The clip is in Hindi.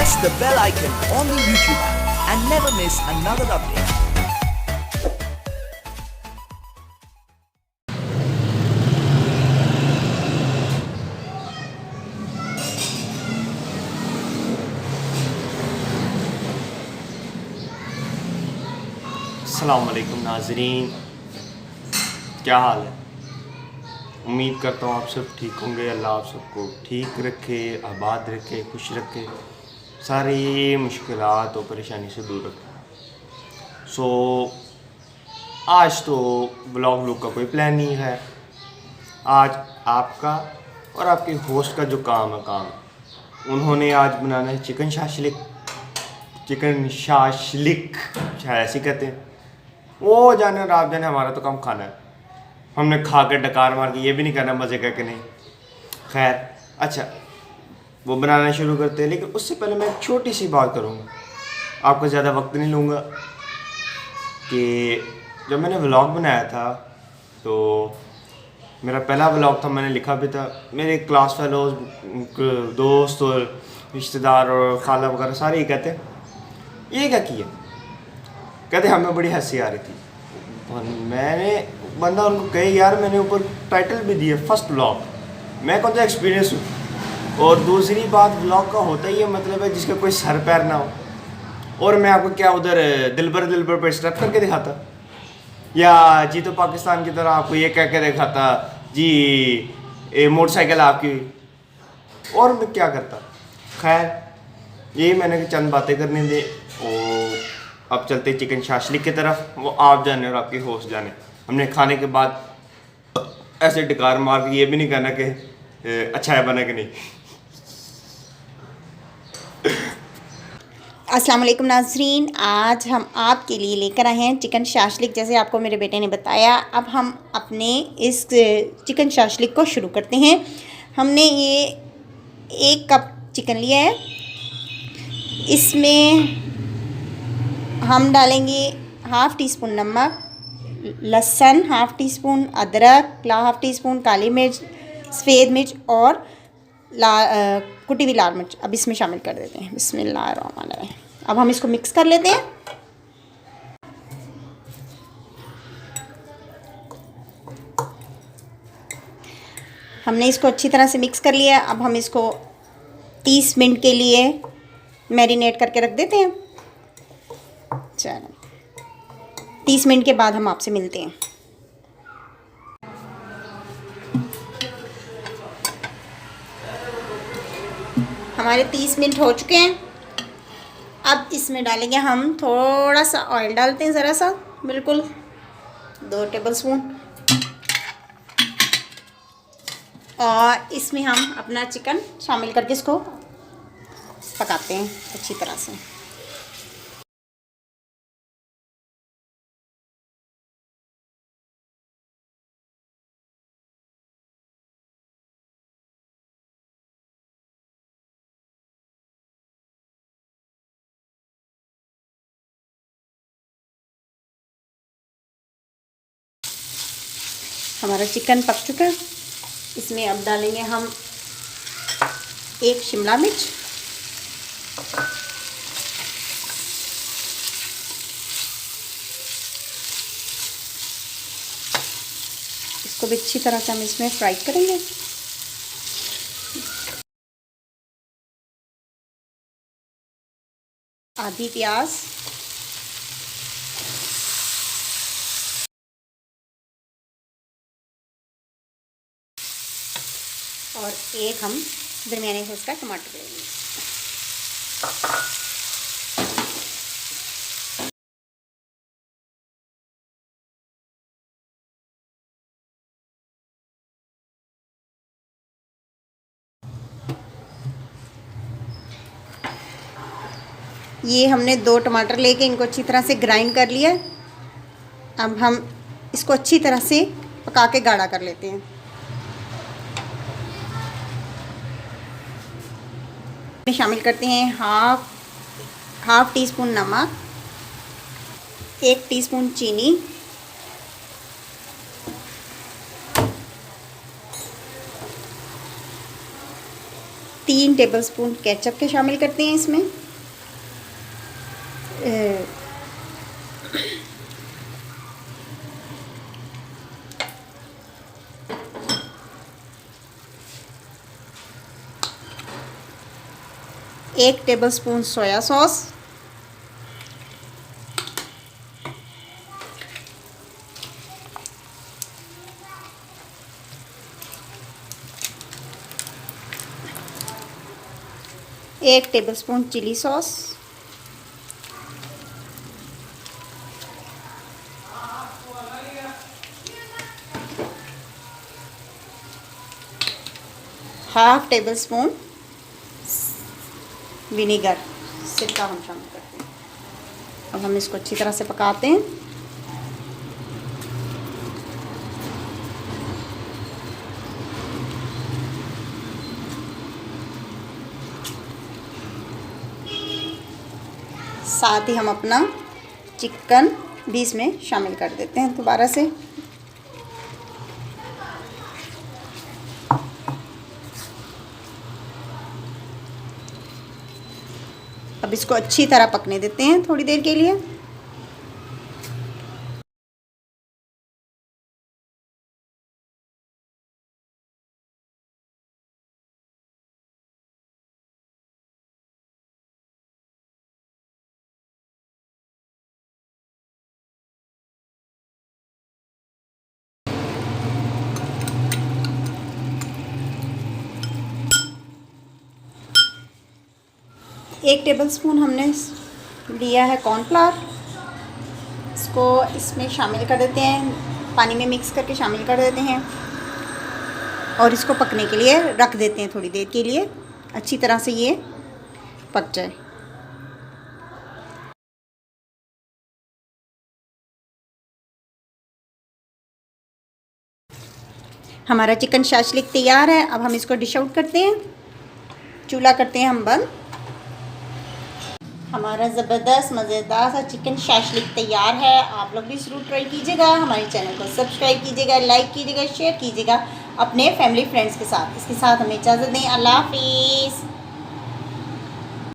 press the bell icon on the YouTube app and never miss another update. अस्सलाम वालेकुम नाज़रीन, क्या हाल है। उम्मीद करता हूँ आप सब ठीक होंगे। अल्लाह आप सबको ठीक रखे, आबाद रखे, खुश रखे, सारी मुश्किलात और परेशानी से दूर रखे। आज तो व्लॉग का कोई प्लान नहीं है। आज आपका और आपके होस्ट का जो काम है, उन्होंने आज बनाना है चिकन शाशलिक शायद ऐसे कहते हैं। वो जाने और आप जाने, हमारा तो काम खाना है। हमने खा के डकार मार के ये भी नहीं करना मज़े का कि नहीं। खैर अच्छा, वो बनाना शुरू करते हैं, लेकिन उससे पहले मैं एक छोटी सी बात करूँगा, आपका ज़्यादा वक्त नहीं लूँगा। कि जब मैंने व्लॉग बनाया था, तो मेरा पहला व्लॉग था, मैंने लिखा भी था, मेरे क्लास फेलोज, दोस्त और रिश्तेदार और खाला वगैरह सारे ही कहते ये क्या किया, कहते हमें बड़ी हंसी आ रही थी। मैंने बंदा उनको कहे यार, मैंने ऊपर टाइटल भी दिया फर्स्ट व्लॉग, मैं कौन सा एक्सपीरियंस हूँ। और दूसरी बात, व्लॉग का होता ही ये मतलब है जिसका कोई सर पैर ना हो। और मैं आपको क्या उधर दिलबर पर स्टेप करके दिखाता, या जी तो पाकिस्तान की तरह आपको ये कह के दिखाता जी मोटरसाइकिल आपकी, और मैं क्या करता। खैर यही मैंने चंद बातें करने दे। और अब चलते चिकन शाशलिक की तरफ। वो आप जाने और आपके होस्ट जाने। हमने खाने के बाद ऐसे डकार मार के ये भी नहीं कहना कि अच्छा है बना कि नहीं। अस्सलाम वालेकुम नाज़रीन, आज हम आपके लिए लेकर आए हैं चिकन शाशलिक। जैसे आपको मेरे बेटे ने बताया, अब हम अपने इस चिकन शाशलिक को शुरू करते हैं। हमने ये 1 कप चिकन लिया है। इसमें हम डालेंगे ½ टीस्पून नमक, लहसुन ½ टीस्पून, अदरक ½ टीस्पून, काली मिर्च, सफ़ेद मिर्च और कुटी हुई लाल मिर्च अब इसमें शामिल कर देते हैं। बिस्मिल्लाहिर्रहमानिर्रहीम। अब हम इसको मिक्स कर लेते हैं। हमने इसको अच्छी तरह से मिक्स कर लिया। अब हम इसको 30 मिनट के लिए मैरिनेट करके रख देते हैं। चलो 30 मिनट के बाद हम आपसे मिलते हैं। हमारे 30 मिनट हो चुके हैं। अब इसमें डालेंगे हम थोड़ा सा ऑयल, डालते हैं ज़रा सा, बिल्कुल 2 टेबलस्पून। और इसमें हम अपना चिकन शामिल करके इसको पकाते हैं अच्छी तरह से। हमारा चिकन पक चुका है। इसमें अब डालेंगे हम 1 शिमला मिर्च, इसको भी अच्छी तरह से हम इसमें फ्राई करेंगे। आधी प्याज, और 1 हम दरमियाने साइज का टमाटर लेंगे। ये हमने 2 टमाटर लेके इनको अच्छी तरह से ग्राइंड कर लिया। अब हम इसको अच्छी तरह से पका के गाढ़ा कर लेते हैं। शामिल करते हैं हाफ टी स्पून नमक, 1 टीस्पून चीनी, 3 टेबलस्पून केचप के शामिल करते हैं इसमें। 1 tablespoon soya sauce, 1 tablespoon chilli sauce, 1/2 tablespoon vinegar, सिरका हम शामिल करते हैं। अब हम इसको अच्छी तरह से पकाते हैं। साथ ही हम अपना चिकन भी इसमें शामिल कर देते हैं दोबारा से। अब इसको अच्छी तरह पकने देते हैं थोड़ी देर के लिए। एक टेबलस्पून हमने लिया है कॉर्नफ्लावर, इसको इसमें शामिल कर देते हैं, पानी में मिक्स करके शामिल कर देते हैं और इसको पकने के लिए रख देते हैं थोड़ी देर के लिए, अच्छी तरह से ये पक जाए। हमारा चिकन शाशलिक तैयार है। अब हम इसको डिश आउट करते हैं, चूल्हा करते हैं हम बंद। हमारा ज़बरदस्त मज़ेदार सा चिकन शाशलिक तैयार है। आप लोग भी ज़रूर ट्राई कीजिएगा। हमारे चैनल को सब्सक्राइब कीजिएगा, लाइक कीजिएगा, शेयर कीजिएगा अपने फैमिली फ्रेंड्स के साथ। इसके साथ हमें इजाज़त दें। अल्लाह हाफिज़।